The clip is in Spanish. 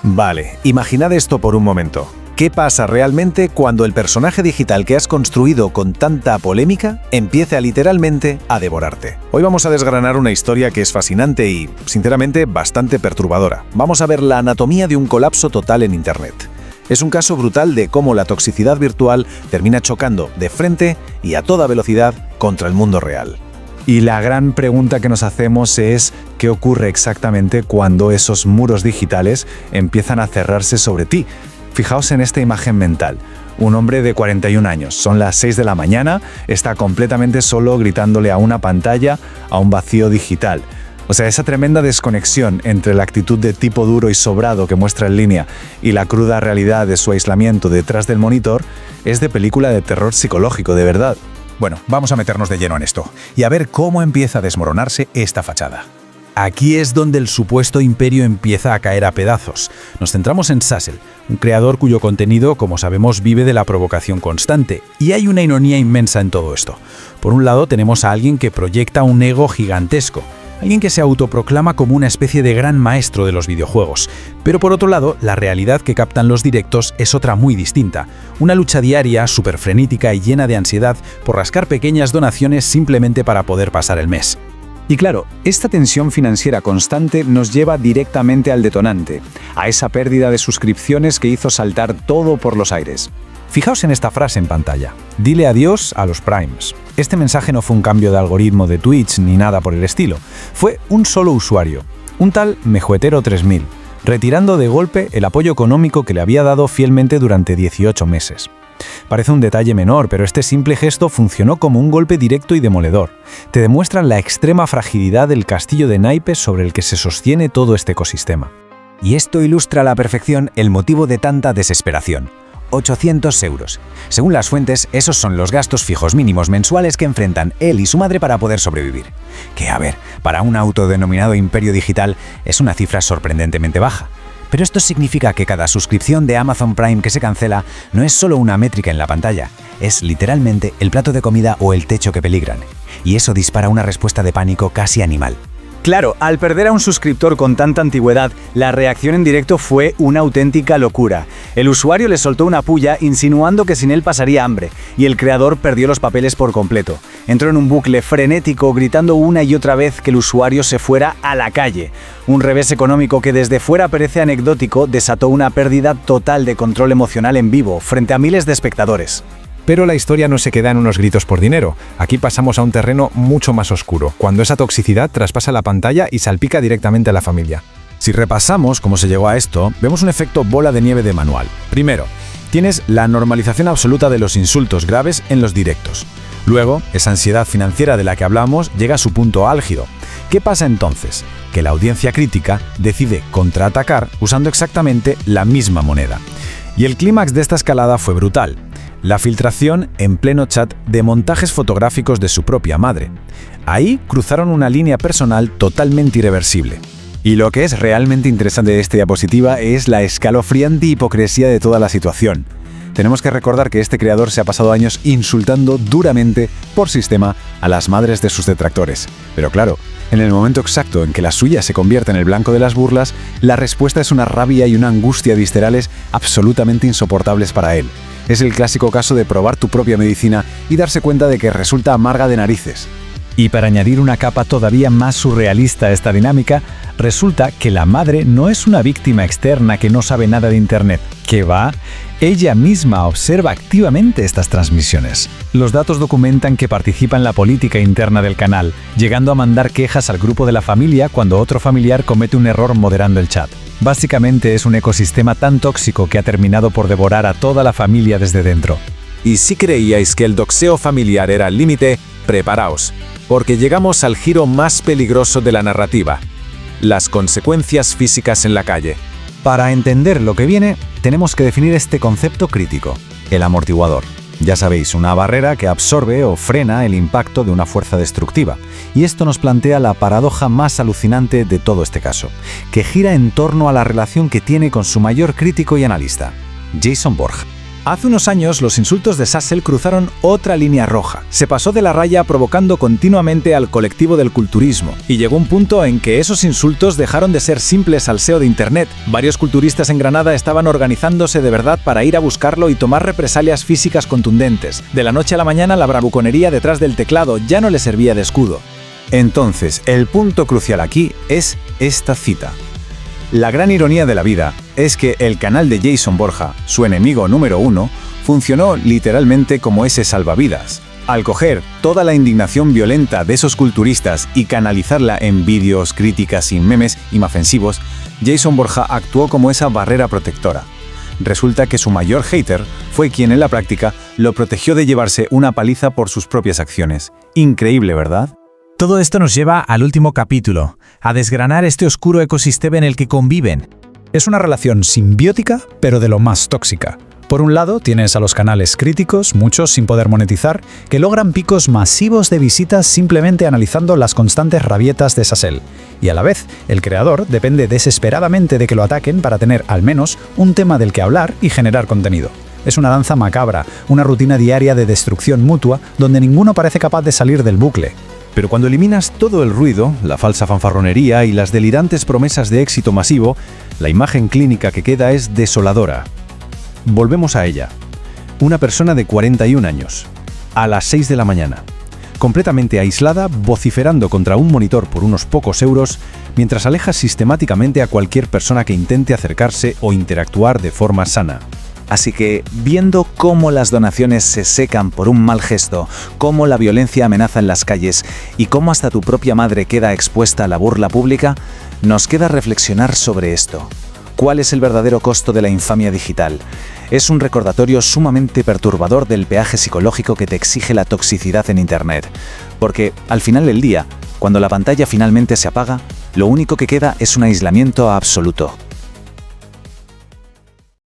Vale, imaginad esto por un momento. ¿Qué pasa realmente cuando el personaje digital que has construido con tanta polémica empieza literalmente a devorarte? Hoy vamos a desgranar una historia que es fascinante y, sinceramente, bastante perturbadora. Vamos a ver la anatomía de un colapso total en Internet. Es un caso brutal de cómo la toxicidad virtual termina chocando de frente y a toda velocidad contra el mundo real. Y la gran pregunta que nos hacemos es ¿qué ocurre exactamente cuando esos muros digitales empiezan a cerrarse sobre ti? Fijaos en esta imagen mental. Un hombre de 41 años, son las 6 de la mañana, está completamente solo gritándole a una pantalla, a un vacío digital. O sea, esa tremenda desconexión entre la actitud de tipo duro y sobrado que muestra en línea y la cruda realidad de su aislamiento detrás del monitor es de película de terror psicológico, de verdad. Bueno, vamos a meternos de lleno en esto y a ver cómo empieza a desmoronarse esta fachada. Aquí es donde el supuesto imperio empieza a caer a pedazos. Nos centramos en Sassel, un creador cuyo contenido, como sabemos, vive de la provocación constante. Y hay una ironía inmensa en todo esto. Por un lado tenemos a alguien que proyecta un ego gigantesco, alguien que se autoproclama como una especie de gran maestro de los videojuegos. Pero por otro lado, la realidad que captan los directos es otra muy distinta. Una lucha diaria, súper frenética y llena de ansiedad por rascar pequeñas donaciones simplemente para poder pasar el mes. Y claro, esta tensión financiera constante nos lleva directamente al detonante, a esa pérdida de suscripciones que hizo saltar todo por los aires. Fijaos en esta frase en pantalla. Dile adiós a los Primes. Este mensaje no fue un cambio de algoritmo de Twitch ni nada por el estilo. Fue un solo usuario, un tal Mejuetero 3000, retirando de golpe el apoyo económico que le había dado fielmente durante 18 meses. Parece un detalle menor, pero este simple gesto funcionó como un golpe directo y demoledor. Te demuestra la extrema fragilidad del castillo de naipes sobre el que se sostiene todo este ecosistema. Y esto ilustra a la perfección el motivo de tanta desesperación. 800 euros. Según las fuentes, esos son los gastos fijos mínimos mensuales que enfrentan él y su madre para poder sobrevivir. Que, a ver, para un autodenominado imperio digital es una cifra sorprendentemente baja. Pero esto significa que cada suscripción de Amazon Prime que se cancela no es solo una métrica en la pantalla, es literalmente el plato de comida o el techo que peligran. Y eso dispara una respuesta de pánico casi animal. Claro, al perder a un suscriptor con tanta antigüedad, la reacción en directo fue una auténtica locura. El usuario le soltó una pulla insinuando que sin él pasaría hambre, y el creador perdió los papeles por completo. Entró en un bucle frenético gritando una y otra vez que el usuario se fuera a la calle. Un revés económico que desde fuera parece anecdótico desató una pérdida total de control emocional en vivo, frente a miles de espectadores. Pero la historia no se queda en unos gritos por dinero. Aquí pasamos a un terreno mucho más oscuro, cuando esa toxicidad traspasa la pantalla y salpica directamente a la familia. Si repasamos cómo se llegó a esto, vemos un efecto bola de nieve de manual. Primero, tienes la normalización absoluta de los insultos graves en los directos. Luego, esa ansiedad financiera de la que hablamos llega a su punto álgido. ¿Qué pasa entonces? Que la audiencia crítica decide contraatacar usando exactamente la misma moneda. Y el clímax de esta escalada fue brutal. La filtración en pleno chat de montajes fotográficos de su propia madre. Ahí cruzaron una línea personal totalmente irreversible. Y lo que es realmente interesante de esta diapositiva es la escalofriante hipocresía de toda la situación. Tenemos que recordar que este creador se ha pasado años insultando duramente, por sistema, a las madres de sus detractores. Pero claro, en el momento exacto en que la suya se convierte en el blanco de las burlas, la respuesta es una rabia y una angustia viscerales absolutamente insoportables para él. Es el clásico caso de probar tu propia medicina y darse cuenta de que resulta amarga de narices. Y para añadir una capa todavía más surrealista a esta dinámica, resulta que la madre no es una víctima externa que no sabe nada de Internet. ¿Qué va? Ella misma observa activamente estas transmisiones. Los datos documentan que participa en la política interna del canal, llegando a mandar quejas al grupo de la familia cuando otro familiar comete un error moderando el chat. Básicamente es un ecosistema tan tóxico que ha terminado por devorar a toda la familia desde dentro. Y si creíais que el doxeo familiar era el límite, preparaos, porque llegamos al giro más peligroso de la narrativa: las consecuencias físicas en la calle. Para entender lo que viene, tenemos que definir este concepto crítico, el amortiguador. Ya sabéis, una barrera que absorbe o frena el impacto de una fuerza destructiva. Y esto nos plantea la paradoja más alucinante de todo este caso, que gira en torno a la relación que tiene con su mayor crítico y analista, Jason Borg. Hace unos años, los insultos de Sassel cruzaron otra línea roja. Se pasó de la raya provocando continuamente al colectivo del culturismo, y llegó un punto en que esos insultos dejaron de ser simples salseo de Internet. Varios culturistas en Granada estaban organizándose de verdad para ir a buscarlo y tomar represalias físicas contundentes. De la noche a la mañana, la bravuconería detrás del teclado ya no le servía de escudo. Entonces, el punto crucial aquí es esta cita. La gran ironía de la vida es que el canal de Jason Borja, su enemigo número 1, funcionó literalmente como ese salvavidas. Al coger toda la indignación violenta de esos culturistas y canalizarla en vídeos, críticas y memes inofensivos, Jason Borja actuó como esa barrera protectora. Resulta que su mayor hater fue quien en la práctica lo protegió de llevarse una paliza por sus propias acciones. Increíble, ¿verdad? Todo esto nos lleva al último capítulo, a desgranar este oscuro ecosistema en el que conviven. Es una relación simbiótica, pero de lo más tóxica. Por un lado, tienes a los canales críticos, muchos sin poder monetizar, que logran picos masivos de visitas simplemente analizando las constantes rabietas de Sassel. Y a la vez, el creador depende desesperadamente de que lo ataquen para tener, al menos, un tema del que hablar y generar contenido. Es una danza macabra, una rutina diaria de destrucción mutua, donde ninguno parece capaz de salir del bucle. Pero cuando eliminas todo el ruido, la falsa fanfarronería y las delirantes promesas de éxito masivo, la imagen clínica que queda es desoladora. Volvemos a ella. Una persona de 41 años, a las 6 de la mañana, completamente aislada, vociferando contra un monitor por unos pocos euros, mientras aleja sistemáticamente a cualquier persona que intente acercarse o interactuar de forma sana. Así que, viendo cómo las donaciones se secan por un mal gesto, cómo la violencia amenaza en las calles y cómo hasta tu propia madre queda expuesta a la burla pública, nos queda reflexionar sobre esto. ¿Cuál es el verdadero costo de la infamia digital? Es un recordatorio sumamente perturbador del peaje psicológico que te exige la toxicidad en Internet. Porque, al final del día, cuando la pantalla finalmente se apaga, lo único que queda es un aislamiento absoluto.